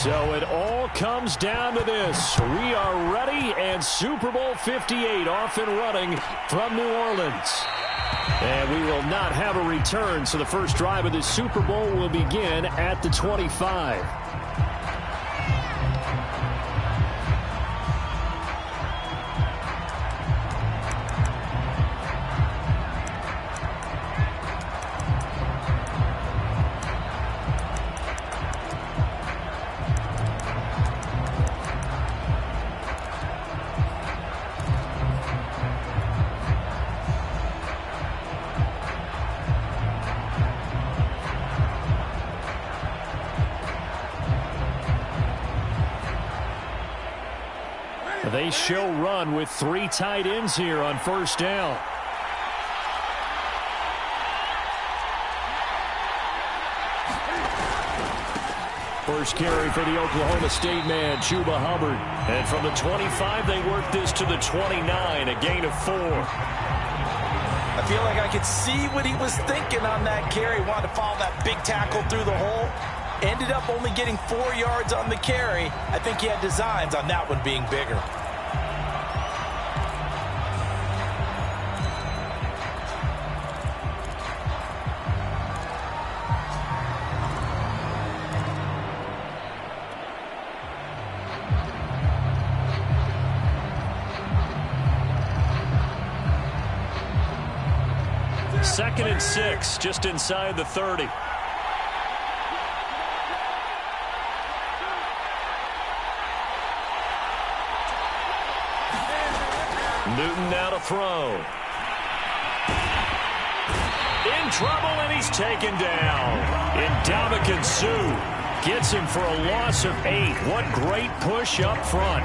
So it all comes down to this. We are ready, and Super Bowl 58 off and running from New Orleans. And we will not have a return, so the first drive of the Super Bowl will begin at the 25. They show run with 3 tight ends here on first down. First carry for the Oklahoma State man, Chuba Hubbard. And from the 25, they work this to the 29, a gain of 4. I feel like I could see what he was thinking on that carry. Wanted to follow that big tackle through the hole. Ended up only getting 4 yards on the carry. I think he had designs on that one being bigger. Second and 6, just inside the 30. Newton now to throw. In trouble, and he's taken down. Ndamukong Suh gets him for a loss of 8. What great push up front.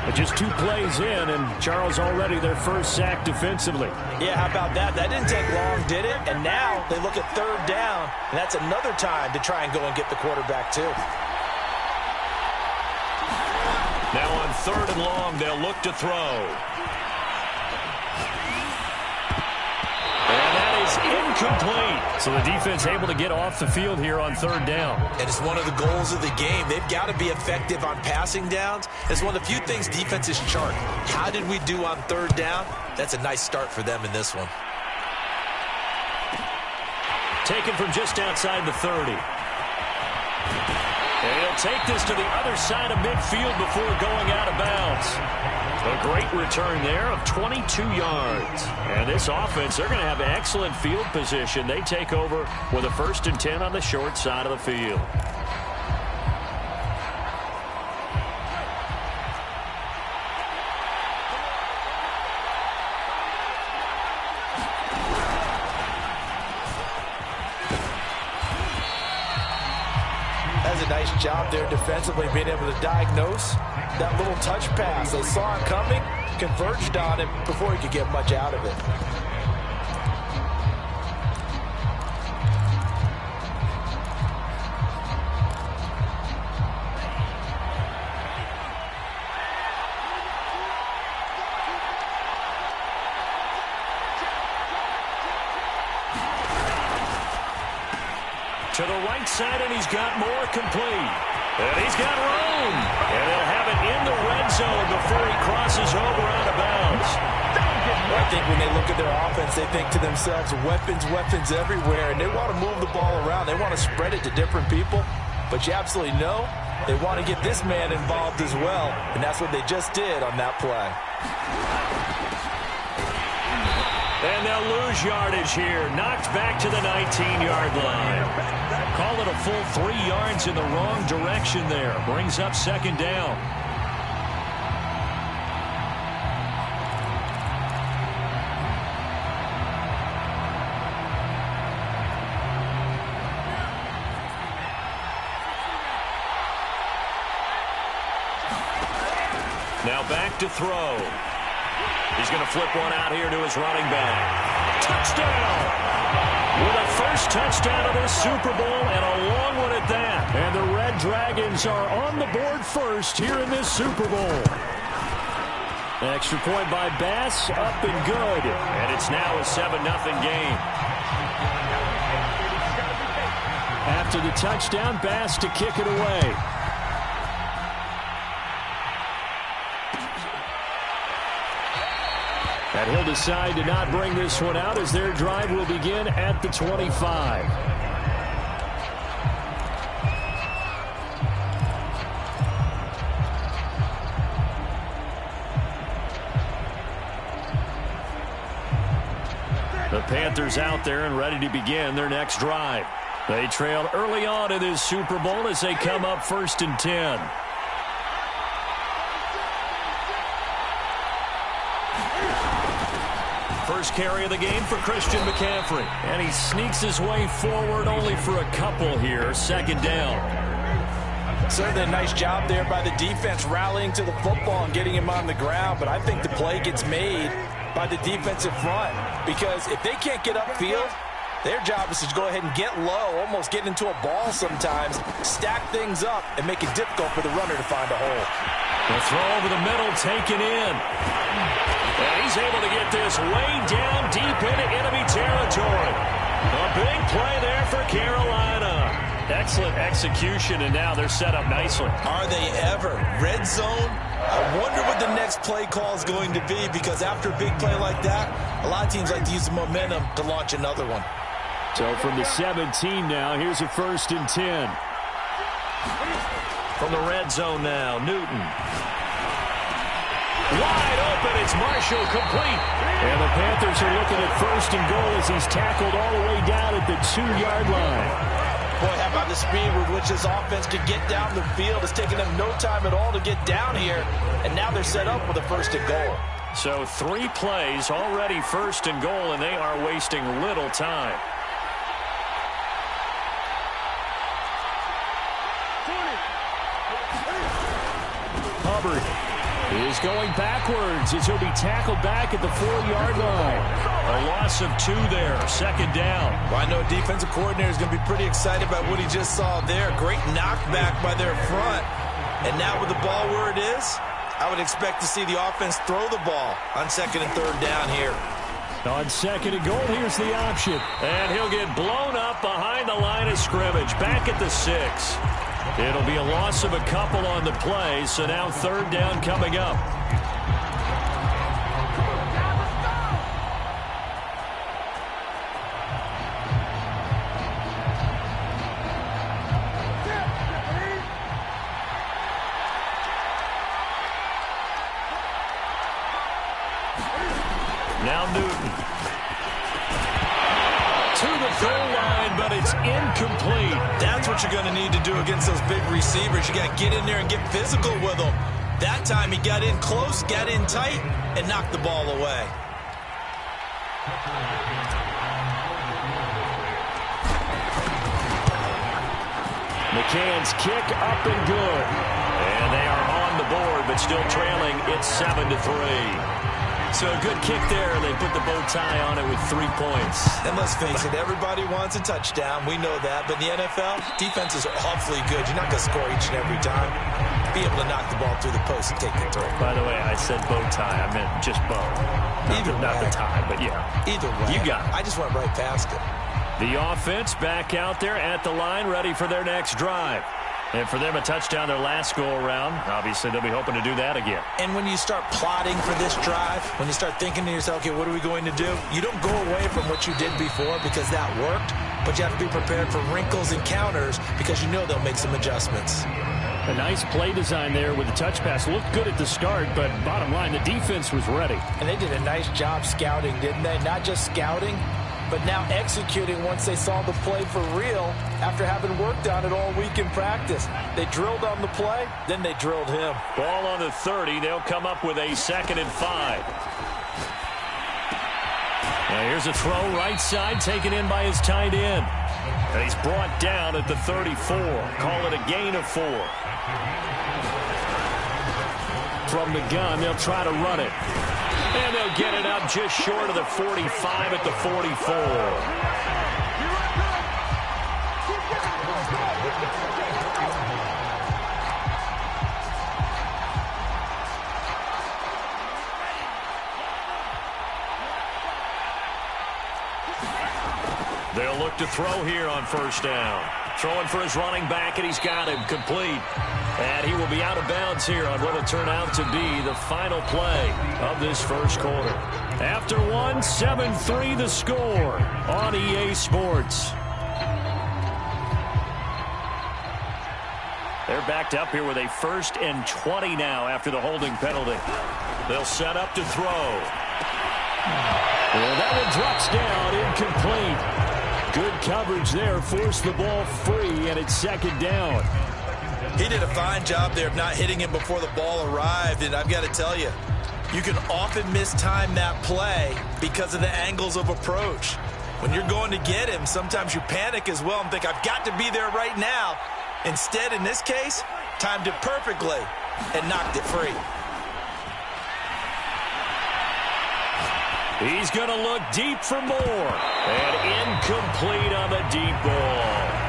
But just 2 plays in, and Charles already their first sack defensively. Yeah, how about that? That didn't take long, did it? And now they look at third down, and that's another time to try and go and get the quarterback too. Now on 3rd and long, they'll look to throw. And that is incomplete. So the defense able to get off the field here on 3rd down. And it's one of the goals of the game. They've got to be effective on passing downs. It's one of the few things defenses chart. How did we do on 3rd down? That's a nice start for them in this one. Taken from just outside the 30. And he'll take this to the other side of midfield before going out of bounds. A great return there of 22 yards. And this offense, they're going to have excellent field position. They take over with a 1st and 10 on the short side of the field. That's a nice job there defensively, being able to diagnose that little touch pass. They saw it coming, converged on it before he could get much out of it. To the right side, and he's got more complete. And he's got room. And they'll have it in the red zone before he crosses over out of bounds. I think when they look at their offense, they think to themselves, weapons, weapons everywhere. And they want to move the ball around. They want to spread it to different people. But you absolutely know they want to get this man involved as well. And that's what they just did on that play. And they'll lose yardage here. Knocked back to the 19-yard line. Call it a full 3 yards in the wrong direction there. Brings up 2nd down. Now back to throw. He's going to flip one out here to his running back. Touchdown! With a first touchdown of this Super Bowl, and a long one at that. And the Red Dragons are on the board first here in this Super Bowl. Extra point by Bass, up and good. And it's now a 7-0 game. After the touchdown, Bass to kick it away. And he'll decide to not bring this one out as their drive will begin at the 25. The Panthers out there and ready to begin their next drive. They trailed early on in this Super Bowl as they come up 1st and 10. First carry of the game for Christian McCaffrey. And he sneaks his way forward only for a couple here. 2nd down. Certainly a nice job there by the defense rallying to the football and getting him on the ground. But I think the play gets made by the defensive front, because if they can't get upfield, their job is to go ahead and get low, almost get into a ball sometimes, stack things up, and make it difficult for the runner to find a hole. The throw over the middle, taken in. And he's able to get this way down deep into enemy territory. A big play there for Carolina. Excellent execution, and now they're set up nicely. Are they ever? Red zone? I wonder what the next play call is going to be, because after a big play like that, a lot of teams like to use the momentum to launch another one. So from the 17 now, here's a 1st and 10. From the red zone now, Newton. Wide open, it's Marshall, complete. And the Panthers are looking at 1st and goal as he's tackled all the way down at the 2-yard line. Boy, how about the speed with which this offense could get down the field? It's taken them no time at all to get down here, and now they're set up with a 1st and goal. So 3 plays already 1st and goal, and they are wasting little time. Hubbard is going backwards as he'll be tackled back at the 4-yard line. A loss of 2 there, 2nd down. Well, I know defensive coordinator is going to be pretty excited about what he just saw there. Great knockback by their front. And now with the ball where it is, I would expect to see the offense throw the ball on 2nd and 3rd down here. On 2nd and goal, here's the option. And he'll get blown up behind the line of scrimmage, back at the 6. It'll be a loss of a couple on the play, so now 3rd down coming up. Now Newton. To the goal line, but it's incomplete. That's what you're going to need to do against those big receivers. You got to get in there and get physical with them. That time he got in close, got in tight, and knocked the ball away. McCann's kick up and good. And they are on the board, but still trailing. It's 7-3. So a good kick there. They put the bow tie on it with 3 points. And let's face it, everybody wants a touchdown. We know that. But in the NFL, defenses are awfully good. You're not going to score each and every time. Be able to knock the ball through the post and take the throw. By the way, I said bow tie. I meant just bow. Not the tie, but yeah. Either way. You got it. I just went right past it. The offense back out there at the line, ready for their next drive. And for them, a touchdown their last go-around. Obviously, they'll be hoping to do that again. And when you start plotting for this drive, when you start thinking to yourself, okay, what are we going to do? You don't go away from what you did before because that worked, but you have to be prepared for wrinkles and counters because you know they'll make some adjustments. A nice play design there with the touch pass. Looked good at the start, but bottom line, the defense was ready. And they did a nice job scouting, didn't they? Not just scouting, but now executing once they saw the play for real after having worked on it all week in practice. They drilled on the play, then they drilled him. Ball on the 30. They'll come up with a 2nd and 5. Now here's a throw right side taken in by his tight end. And he's brought down at the 34. Call it a gain of 4. From the gun, they'll try to run it. And they'll get it up just short of the 45 at the 44. They'll look to throw here on 1st down. Throwing for his running back, and he's got him complete. And he will be out of bounds here on what will turn out to be the final play of this first quarter. After one, 7-3 the score on EA Sports. They're backed up here with a 1st and 20 now after the holding penalty. They'll set up to throw. Well, that one drops down, incomplete. Good coverage there, forced the ball free, and it's 2nd down. He did a fine job there of not hitting him before the ball arrived, and I've got to tell you, you can often mistime that play because of the angles of approach. When you're going to get him, sometimes you panic as well and think, I've got to be there right now. Instead, in this case, timed it perfectly and knocked it free. He's going to look deep for more. And incomplete on the deep ball.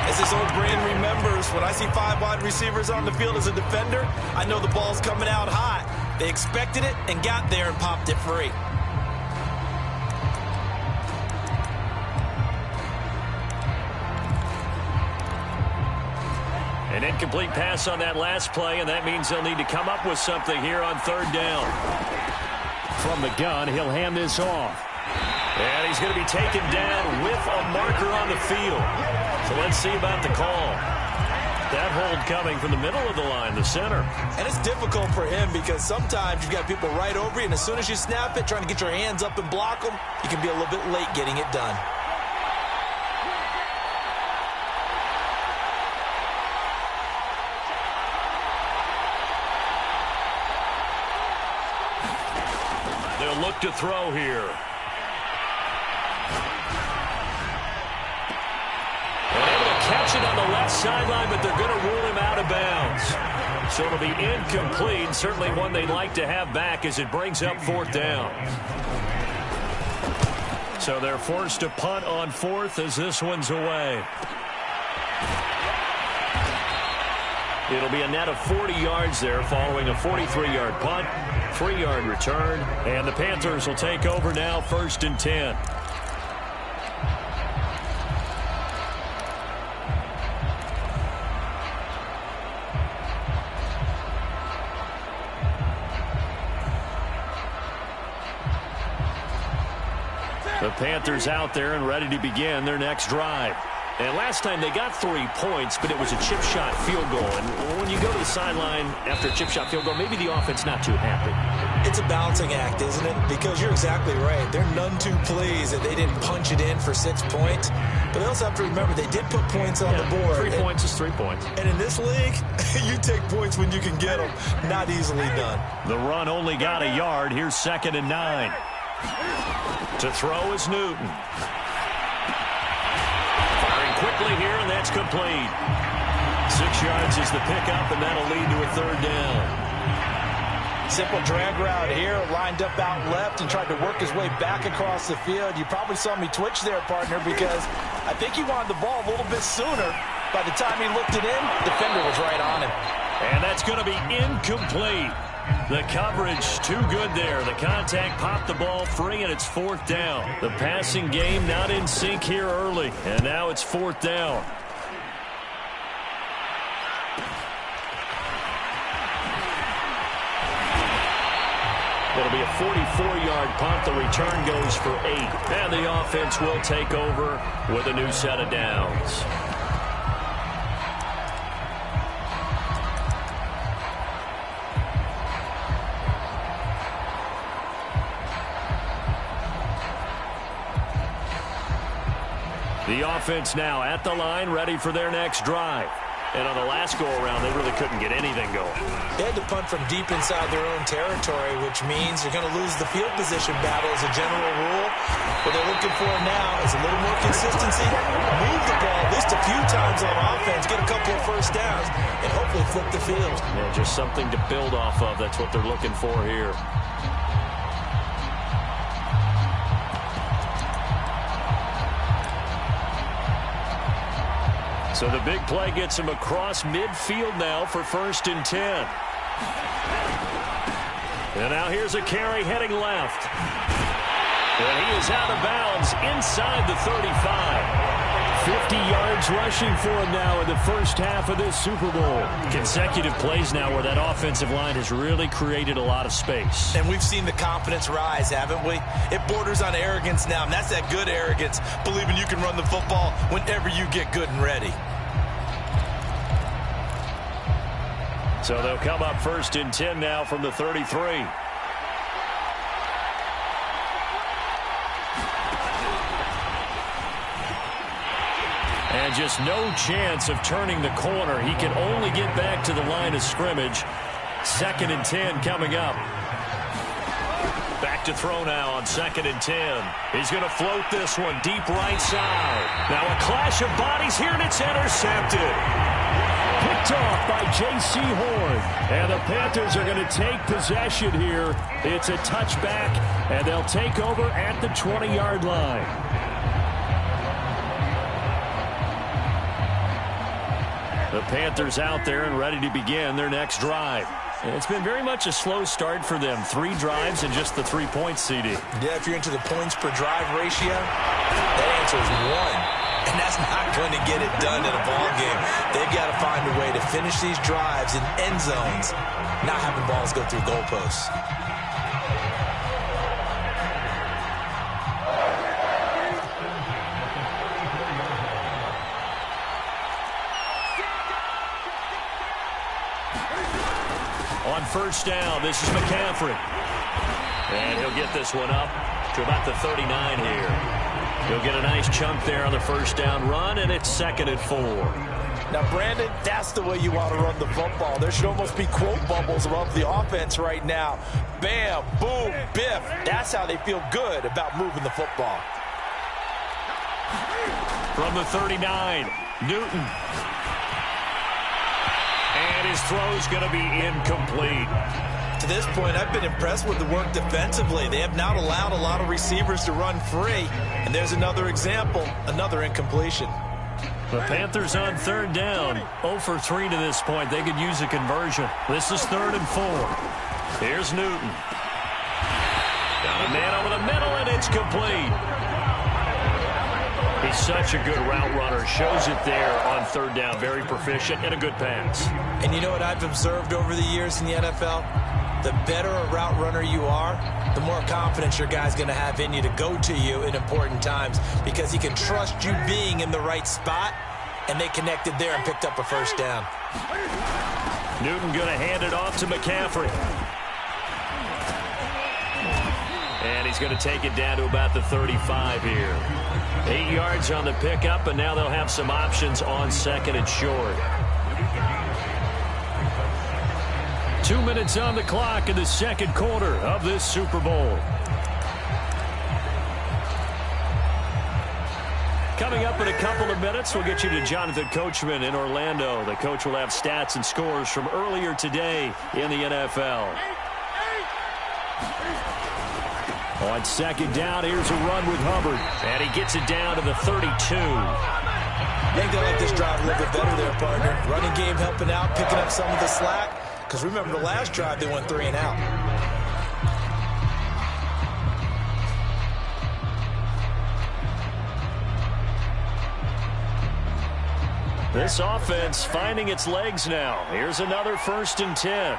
As his old brain remembers, when I see 5 wide receivers on the field as a defender, I know the ball's coming out hot. They expected it and got there and popped it free. An incomplete pass on that last play, and that means they'll need to come up with something here on 3rd down. From the gun, he'll hand this off. And he's going to be taken down with a marker on the field. So let's see about the call. That hold coming from the middle of the line, the center. And it's difficult for him because sometimes you've got people right over you, and as soon as you snap it, trying to get your hands up and block them, you can be a little bit late getting it done. They'll look to throw here. Catch it on the left sideline, but they're going to rule him out of bounds. So it'll be incomplete. Certainly one they'd like to have back as it brings up 4th down. So they're forced to punt on 4th as this one's away. It'll be a net of 40 yards there following a 43-yard punt, 3-yard return, and the Panthers will take over now 1st and 10. The Panthers out there and ready to begin their next drive. And last time they got 3 points, but it was a chip shot field goal. And when you go to the sideline after a chip shot field goal, maybe the offense not too happy. It's a balancing act, isn't it? Because you're exactly right. They're none too pleased that they didn't punch it in for 6 points. But they also have to remember they did put points on the board. 3 points is 3 points. And in this league, you take points when you can get them. Not easily done. The run only got a yard. Here's 2nd and 9. To throw is Newton. Firing quickly here, and that's complete. 6 yards is the pickup, and that'll lead to a 3rd down. Simple drag route here, lined up out left and tried to work his way back across the field. You probably saw me twitch there, partner, because I think he wanted the ball a little bit sooner. By the time he looked it in, the defender was right on him. And that's going to be incomplete. The coverage too good there. The contact popped the ball free, and it's 4th down. The passing game not in sync here early, and now it's 4th down. It'll be a 44-yard punt. The return goes for 8. And the offense will take over with a new set of downs. The offense now at the line, ready for their next drive. And on the last go-around, they really couldn't get anything going. They had to punt from deep inside their own territory, which means you're going to lose the field position battle as a general rule. What they're looking for now is a little more consistency, move the ball at least a few times on offense, get a couple of first downs, and hopefully flip the field. Yeah, just something to build off of. That's what they're looking for here. So the big play gets him across midfield now for 1st and 10. And now here's a carry heading left. And he is out of bounds inside the 35. 50 yards rushing for him now in the first half of this Super Bowl. Consecutive plays now where that offensive line has really created a lot of space. And we've seen the confidence rise, haven't we? It borders on arrogance now, and that's that good arrogance, believing you can run the football whenever you get good and ready. So they'll come up 1st and 10 now from the 33. And just no chance of turning the corner. He can only get back to the line of scrimmage. 2nd and 10 coming up. Back to throw now on 2nd and 10. He's going to float this one deep right side. Now a clash of bodies here, and it's intercepted. Picked off by J.C. Horn. And the Panthers are going to take possession here. It's a touchback, and they'll take over at the 20-yard line. The Panthers out there and ready to begin their next drive. And it's been very much a slow start for them. 3 drives and just the 3 points, CD. Yeah, if you're into the points per drive ratio, that answer is 1. And that's not going to get it done in a ball game. They've got to find a way to finish these drives in end zones, not having balls go through goalposts. On 1st down, this is McCaffrey. And he'll get this one up to about the 39 here. He'll get a nice chunk there on the 1st down run, and it's 2nd and 4. Now, Brandon, that's the way you want to run the football. There should almost be quote bubbles above the offense right now. Bam, boom, biff. That's how they feel good about moving the football. From the 39, Newton. And his throw's going to be incomplete. To this point, I've been impressed with the work defensively. They have not allowed a lot of receivers to run free. And there's another example, another incompletion. The Panthers on 3rd down. 0 for 3 to this point. They could use a conversion. This is 3rd and 4. Here's Newton. Got a man over the middle, and it's complete. He's such a good route runner. Shows it there on 3rd down. Very proficient and a good pass. And you know what I've observed over the years in the NFL? The better a route runner you are, the more confidence your guy's going to have in you to go to you in important times because he can trust you being in the right spot, and they connected there and picked up a 1st down. Newton going to hand it off to McCaffrey. And he's going to take it down to about the 35 here. 8 yards on the pickup, and now they'll have some options on 2nd and short. 2 minutes on the clock in the 2nd quarter of this Super Bowl. Coming up in a couple of minutes, we'll get you to Jonathan Coachman in Orlando. The coach will have stats and scores from earlier today in the NFL. On 2nd down, here's a run with Hubbard. And he gets it down to the 32. I think they like this drive a little bit better there, partner. Running game helping out, picking up some of the slack. Because remember the last drive, they went 3 and out. This offense finding its legs now. Here's another 1st and 10.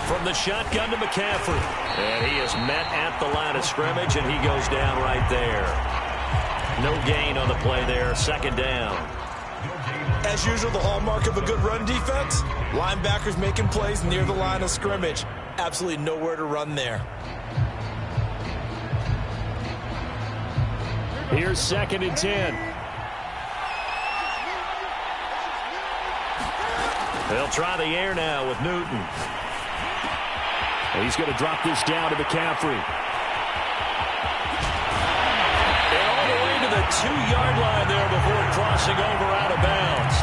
From the shotgun to McCaffrey. And he is met at the line of scrimmage, and he goes down right there. No gain on the play there. 2nd down. As usual, the hallmark of a good run defense, linebackers making plays near the line of scrimmage. Absolutely nowhere to run there. Here's 2nd and 10. They'll try the air now with Newton. And he's going to drop this down to McCaffrey. And all the way to the 2-yard line there before crossing over out of bounds.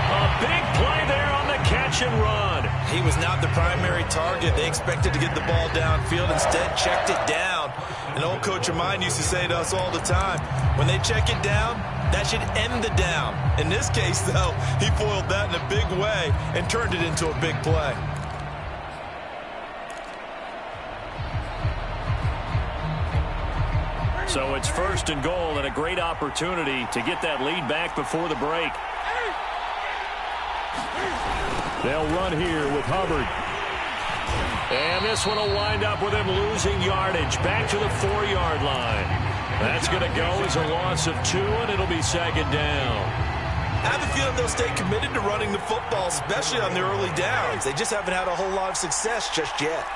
A big play there on the catch and run. He was not the primary target. They expected to get the ball downfield. Instead, checked it down. An old coach of mine used to say to us all the time, when they check it down, that should end the down. In this case, though, he foiled that in a big way and turned it into a big play. So it's 1st and goal and a great opportunity to get that lead back before the break. They'll run here with Hubbard. And this one will wind up with him losing yardage back to the 4-yard line. That's going to go as a loss of 2, and it'll be 2nd down. I have a feeling they'll stay committed to running the football, especially on their early downs. They just haven't had a whole lot of success just yet.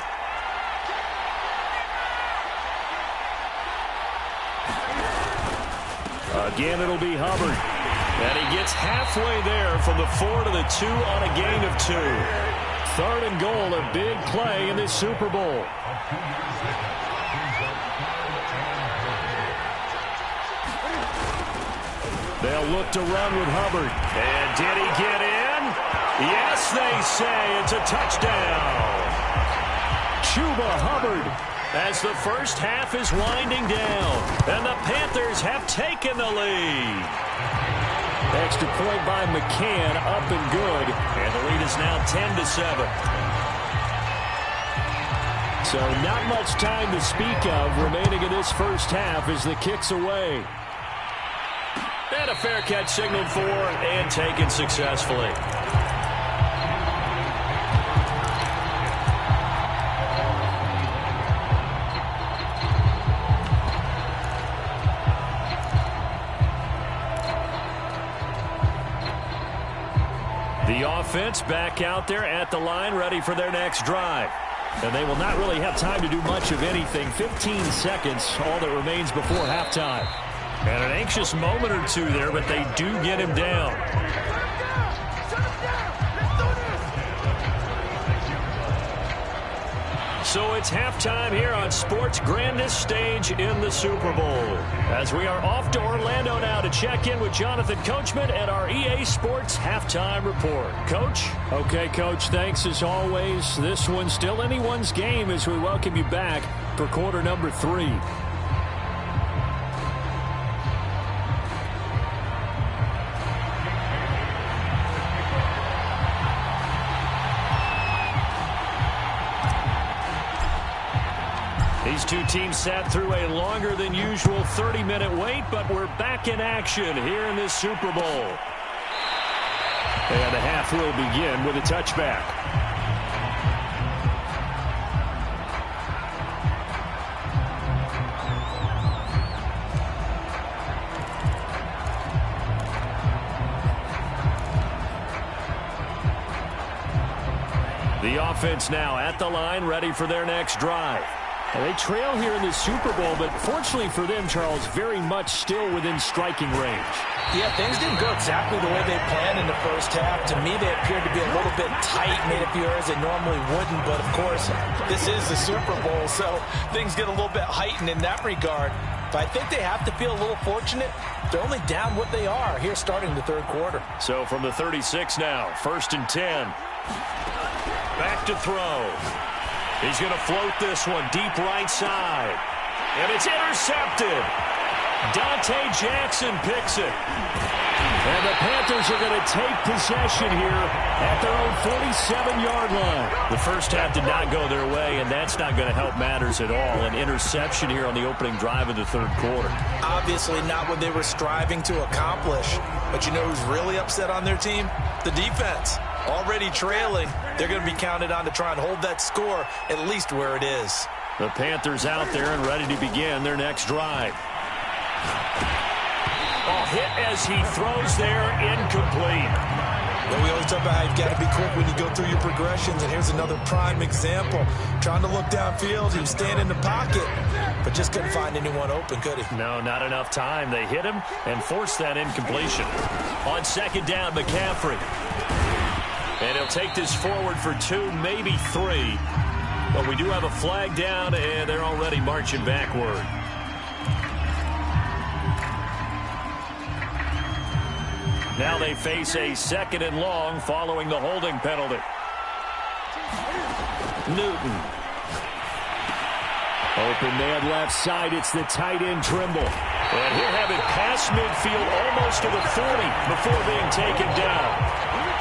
Again, it'll be Hubbard. And he gets halfway there from the 4 to the 2 on a gain of 2. 3rd and goal, a big play in this Super Bowl. They'll look to run with Hubbard. And did he get in? Yes, they say it's a touchdown. Chuba Hubbard, as the first half is winding down, and the Panthers have taken the lead. Extra point by McCann, up and good, and the lead is now 10-7. So not much time to speak of remaining in this first half as the kick's away. And a fair catch signaled for and taken successfully. The offense back out there at the line, ready for their next drive. And they will not really have time to do much of anything. 15 seconds, all that remains before halftime. And an anxious moment or two there, but they do get him down. So it's halftime here on sports' grandest stage in the Super Bowl. As we are off to Orlando now to check in with Jonathan Coachman and our EA Sports Halftime Report. Coach? Okay, Coach, thanks as always. This one's still anyone's game as we welcome you back for quarter number 3. These two teams sat through a longer than usual 30-minute wait, but we're back in action here in this Super Bowl. And the half will begin with a touchback. The offense now at the line, ready for their next drive. And they trail here in the Super Bowl, but fortunately for them, Charles, very much still within striking range. Yeah, things didn't go exactly the way they planned in the first half. To me, they appeared to be a little bit tight, made a few errors they normally wouldn't. But, of course, this is the Super Bowl, so things get a little bit heightened in that regard. But I think they have to feel a little fortunate. They're only down what they are here starting the third quarter. So from the 36 now, 1st and 10. Back to throw. He's going to float this one deep right side. And it's intercepted. Dante Jackson picks it. And the Panthers are going to take possession here at their own 47-yard line. The first half did not go their way, and that's not going to help matters at all. An interception here on the opening drive of the third quarter. Obviously not what they were striving to accomplish. But you know who's really upset on their team? The defense. Already trailing, they're going to be counted on to try and hold that score at least where it is. The Panthers out there and ready to begin their next drive. Oh, hit as he throws there, incomplete. Well, we always talk about how you've got to be quick when you go through your progressions, and here's another prime example. Trying to look downfield, he was staying in the pocket, but just couldn't find anyone open, could he? No, not enough time. They hit him and forced that incompletion. On 2nd down, McCaffrey. And he'll take this forward for 2, maybe 3. But we do have a flag down, and they're already marching backward. Now they face a 2nd and long following the holding penalty. Newton. Open man left side. It's the tight end Trimble. And he'll have it past midfield almost to the 40 before being taken down.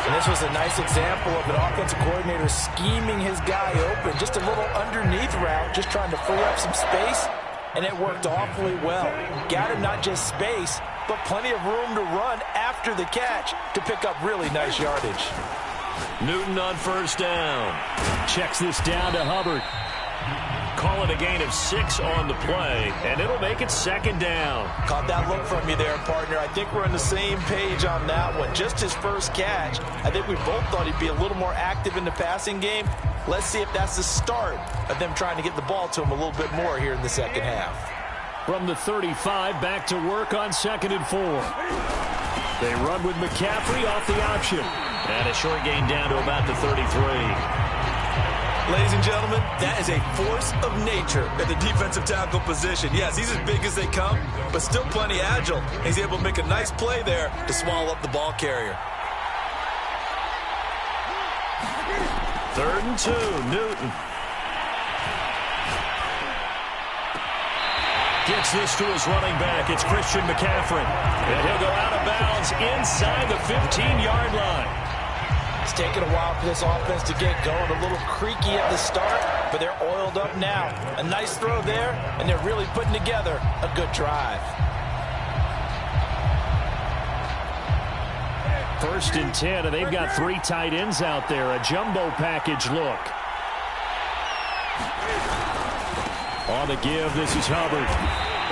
And this was a nice example of an offensive coordinator scheming his guy open. Just a little underneath route, just trying to free up some space. and it worked awfully well. Got him not just space, but plenty of room to run after the catch to pick up really nice yardage. Newton on first down. Checks this down to Hubbard. Call it a gain of 6 on the play, and it'll make it second down. Caught that look from you there, partner. I think we're on the same page on that one. Just his first catch. I think we both thought he'd be a little more active in the passing game. Let's see if that's the start of them trying to get the ball to him a little bit more here in the second half. From the 35, back to work on 2nd and 4. They run with McCaffrey off the option. And a short gain down to about the 33. Ladies and gentlemen, that is a force of nature at the defensive tackle position. Yes, he's as big as they come, but still plenty agile. He's able to make a nice play there to swallow up the ball carrier. 3rd and 2, Newton. Gets this to his running back. It's Christian McCaffrey. And he'll go out of bounds inside the 15-yard line. It's taken a while for this offense to get going. A little creaky at the start, but they're oiled up now. A nice throw there, and they're really putting together a good drive. 1st and 10, and they've got 3 tight ends out there. A jumbo package look. On the give, this is Hubbard.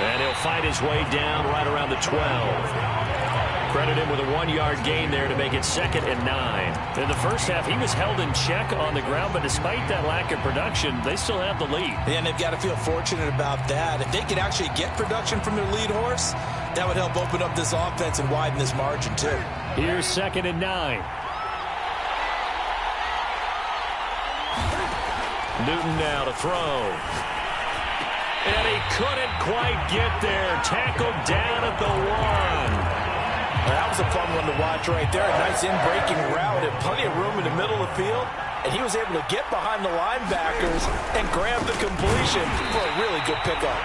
And he'll fight his way down right around the 12. Credit him with a 1-yard gain there to make it 2nd and 9. In the first half, he was held in check on the ground, but despite that lack of production, they still have the lead. And they've got to feel fortunate about that. If they could actually get production from their lead horse, that would help open up this offense and widen this margin, too. Here's 2nd and 9. Newton now to throw. And he couldn't quite get there. Tackled down at the 1. That was a fun one to watch right there. A nice in-breaking route and plenty of room in the middle of the field. And he was able to get behind the linebackers and grab the completion for a really good pickup.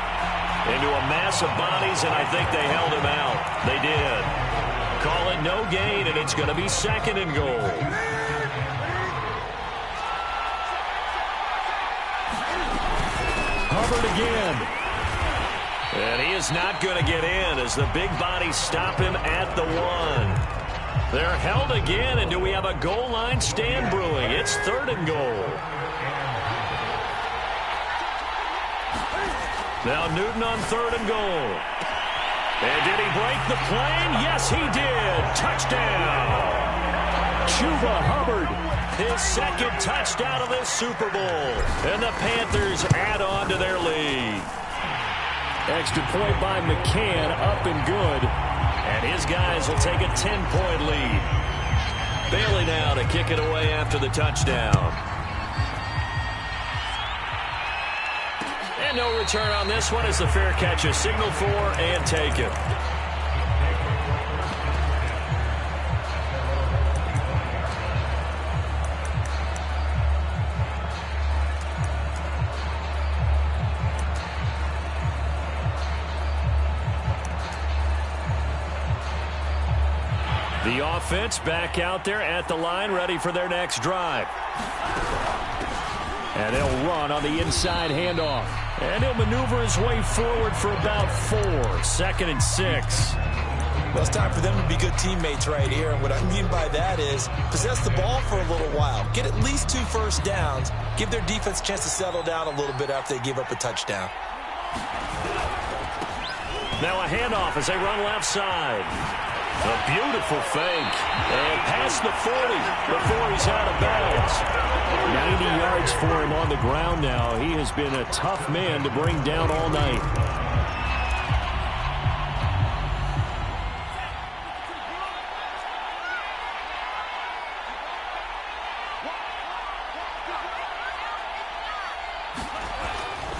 Into a mass of bodies, and I think they held him out. They did. Call it no gain, and it's going to be 2nd and goal. Hubbard again. And he is not going to get in as the big bodies stop him at the 1. They're held again, and do we have a goal line stand brewing? It's 3rd and goal. Now Newton on 3rd and goal. And did he break the plane? Yes, he did. Touchdown. Chuba Hubbard. His 2nd touchdown of this Super Bowl. And the Panthers add on to their lead. Extra point by McCann, up and good. And his guys will take a 10-point lead. Bailey now to kick it away after the touchdown. And no return on this one as the fair catch is signaled for and taken. The offense back out there at the line, ready for their next drive. And they'll run on the inside handoff. And he'll maneuver his way forward for about 4. 2nd and 6. Well, it's time for them to be good teammates right here. And what I mean by that is possess the ball for a little while. Get at least 2 first downs. Give their defense a chance to settle down a little bit after they give up a touchdown. Now a handoff as they run left side. A beautiful fake. And past the 40 before he's out of bounds. 90 yards for him on the ground now. He has been a tough man to bring down all night.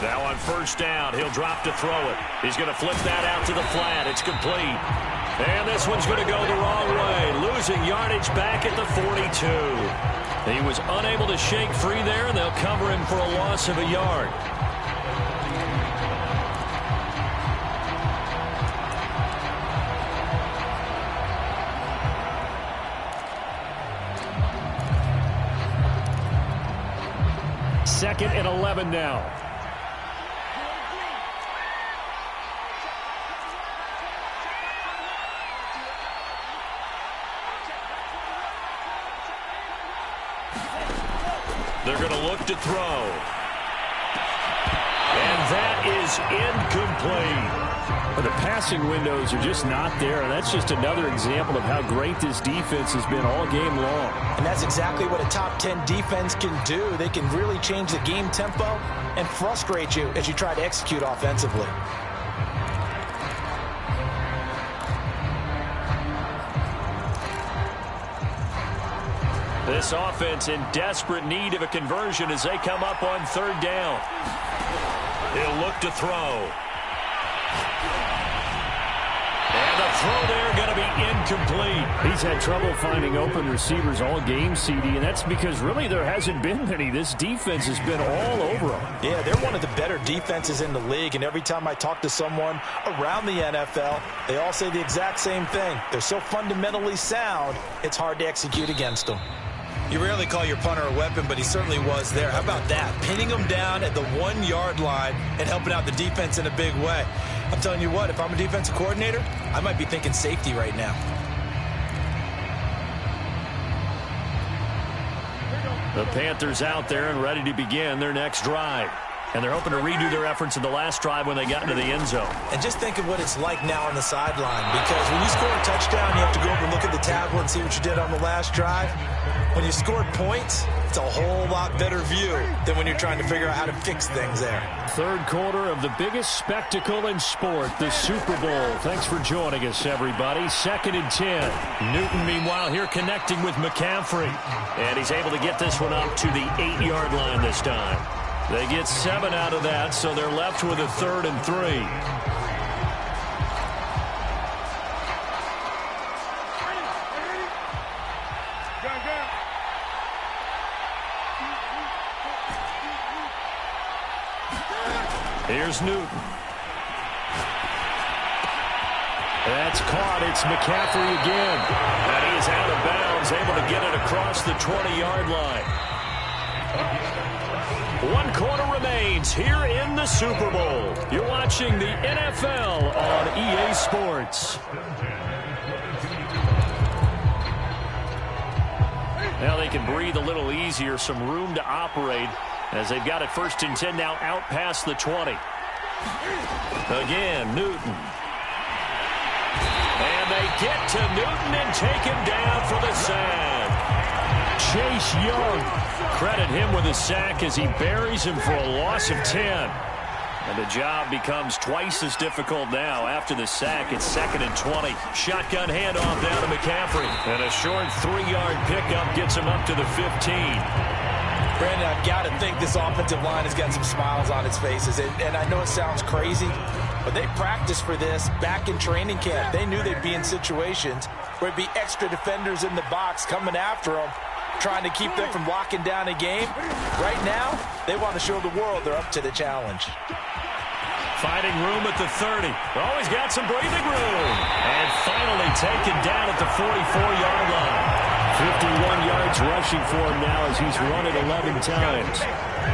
Now on first down, he'll drop to throw it. He's going to flip that out to the flat. It's complete. And this one's going to go the wrong way, losing yardage back at the 42. He was unable to shake free there, and they'll cover him for a loss of a yard. Second and 11 now. They're going to look to throw. And that is incomplete. The passing windows are just not there, and that's just another example of how great this defense has been all game long. And that's exactly what a top 10 defense can do. They can really change the game tempo and frustrate you as you try to execute offensively. This offense in desperate need of a conversion as they come up on third down. He'll look to throw. And the throw there going to be incomplete. He's had trouble finding open receivers all game, CD, and that's because really there hasn't been many. This defense has been all over them. Yeah, they're one of the better defenses in the league, and every time I talk to someone around the NFL, they all say the exact same thing. They're so fundamentally sound, it's hard to execute against them. You rarely call your punter a weapon, but he certainly was there. How about that? Pinning him down at the 1-yard line and helping out the defense in a big way. I'm telling you what, if I'm a defensive coordinator, I might be thinking safety right now. The Panthers out there and ready to begin their next drive. And they're hoping to redo their efforts in the last drive when they got into the end zone. And just think of what it's like now on the sideline, because when you score a touchdown, you have to go over and look at the tablet and see what you did on the last drive. When you scored points, it's a whole lot better view than when you're trying to figure out how to fix things there. Third quarter of the biggest spectacle in sport, the Super Bowl. Thanks for joining us, everybody. 2nd and 10. Newton, meanwhile, here connecting with McCaffrey. And he's able to get this one up to the 8-yard line this time. They get 7 out of that, so they're left with a 3rd and 3. Here's Newton. That's caught. It's McCaffrey again. And he is out of bounds, able to get it across the 20-yard line. 1 quarter remains here in the Super Bowl. You're watching the NFL on EA Sports. Now they can breathe a little easier, some room to operate as they've got it 1st and 10 now out past the 20. Again, Newton. And they get to Newton and take him down for the sack. Chase Young, credit him with a sack as he buries him for a loss of 10. And the job becomes twice as difficult now. After the sack, it's 2nd and 20. Shotgun handoff down to McCaffrey. And a short 3-yard pickup gets him up to the 15. Brandon, I've got to think this offensive line has got some smiles on its faces. And I know it sounds crazy, but they practiced for this back in training camp. They knew they'd be in situations where it'd be extra defenders in the box coming after them, trying to keep them from locking down a game. Right now, they want to show the world they're up to the challenge. Finding room at the 30. Always got some breathing room. And finally taken down at the 44-yard line. 51 yards rushing for him now as he's run it 11 times.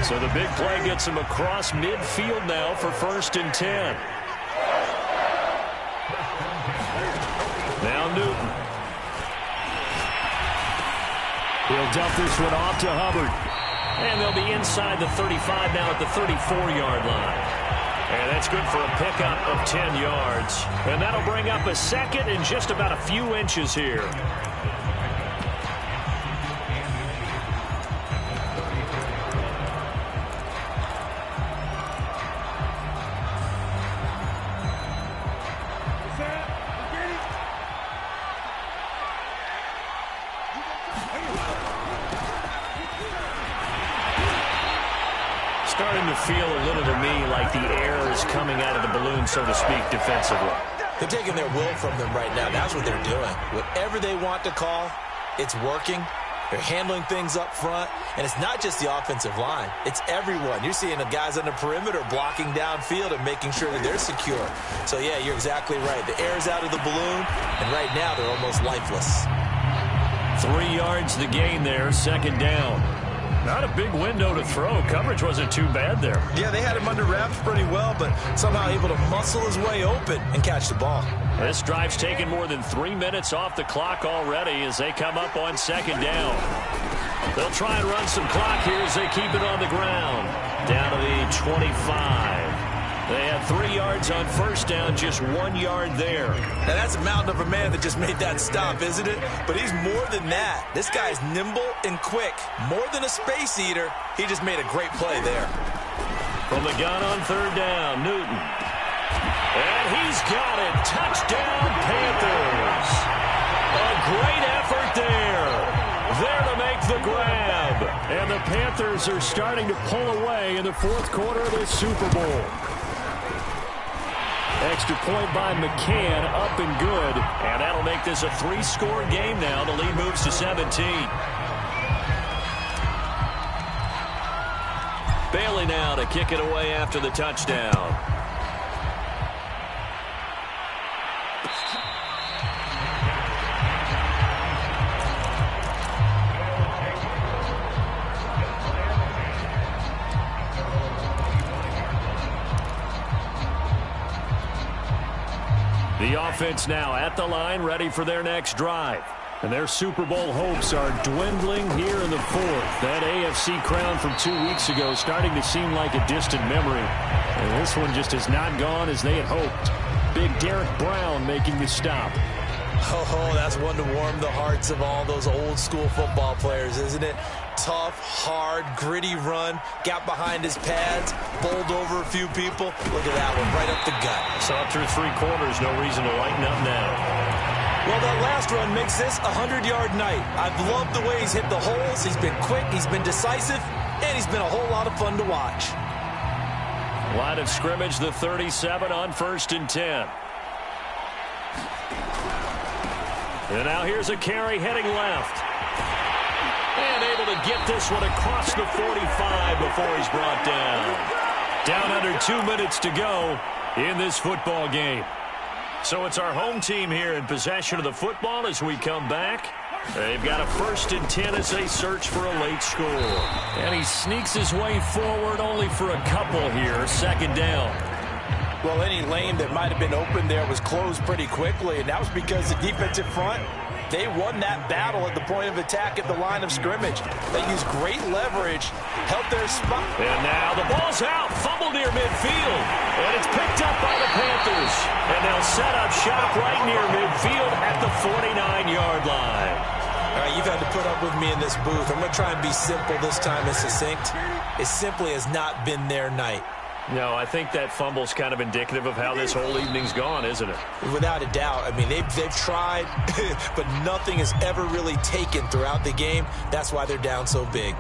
So the big play gets him across midfield now for 1st and 10. Now Newton. He'll dump this one off to Hubbard. And they'll be inside the 35 now at the 34-yard line. And that's good for a pickup of 10 yards. And that'll bring up a 2nd and just about a few inches here. Starting to feel a little to me like the air is coming out of the balloon, so to speak, defensively. They're taking their will from them right now. That's what they're doing. Whatever they want to call, it's working. They're handling things up front. And it's not just the offensive line. It's everyone. You're seeing the guys on the perimeter blocking downfield and making sure that they're secure. So, yeah, you're exactly right. The air's out of the balloon, and right now they're almost lifeless. 3 yards the gain there, 2nd down. Not a big window to throw. Coverage wasn't too bad there. Yeah, they had him under wraps pretty well, but somehow able to muscle his way open and catch the ball. This drive's taken more than 3 minutes off the clock already as they come up on 2nd down. They'll try and run some clock here as they keep it on the ground. Down to the 25. They had 3 yards on first down, just 1 yard there. Now that's a mountain of a man that just made that stop, isn't it? But he's more than that. This guy's nimble and quick. More than a space eater. He just made a great play there. From the gun on third down, Newton. And he's got it. Touchdown, Panthers. A great effort there. There to make the grab. And the Panthers are starting to pull away in the fourth quarter of this Super Bowl. Extra point by McCann, up and good. And that'll make this a 3-score game now. The lead moves to 17. Bailey now to kick it away after the touchdown. The offense now at the line, ready for their next drive. And their Super Bowl hopes are dwindling here in the fourth. That AFC crown from 2 weeks ago starting to seem like a distant memory. And this one just has not gone as they had hoped. Big Derek Brown making the stop. Oh, that's one to warm the hearts of all those old school football players, isn't it? Tough, hard, gritty run. Got behind his pads, bowled over a few people. Look at that one, right up the gut. Saw through 3 quarters, no reason to lighten up now. Well, that last run makes this a 100-yard night. I've loved the way he's hit the holes. He's been quick, he's been decisive, and he's been a whole lot of fun to watch. Line of scrimmage, the 37 on 1st and 10. And now here's a carry heading left. And able to get this one across the 45 before he's brought down. Down under 2 minutes to go in this football game. So it's our home team here in possession of the football as we come back. They've got a 1st and 10 as they search for a late score. And he sneaks his way forward only for a couple here. 2nd down. Well, any lane that might have been open there was closed pretty quickly, and that was because the defensive front, they won that battle at the point of attack at the line of scrimmage. They used great leverage, helped their spot. And now the ball's out, fumble near midfield, and it's picked up by the Panthers. And they'll set up shop right near midfield at the 49-yard line. All right, you've had to put up with me in this booth. I'm going to try and be simple this time and succinct. It simply has not been their night. No, I think that fumble's kind of indicative of how this whole evening's gone, isn't it? Without a doubt. I mean, they've tried, but nothing has ever really taken throughout the game. That's why they're down so big.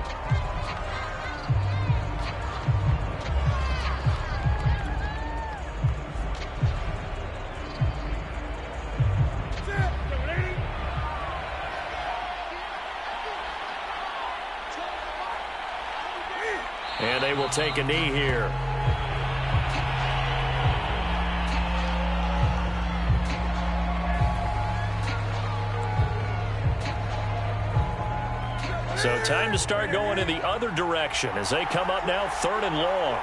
And they will take a knee here. So time to start going in the other direction as they come up now 3rd and long.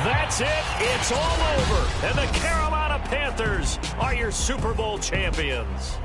That's it. It's all over. And the Carolina Panthers are your Super Bowl champions.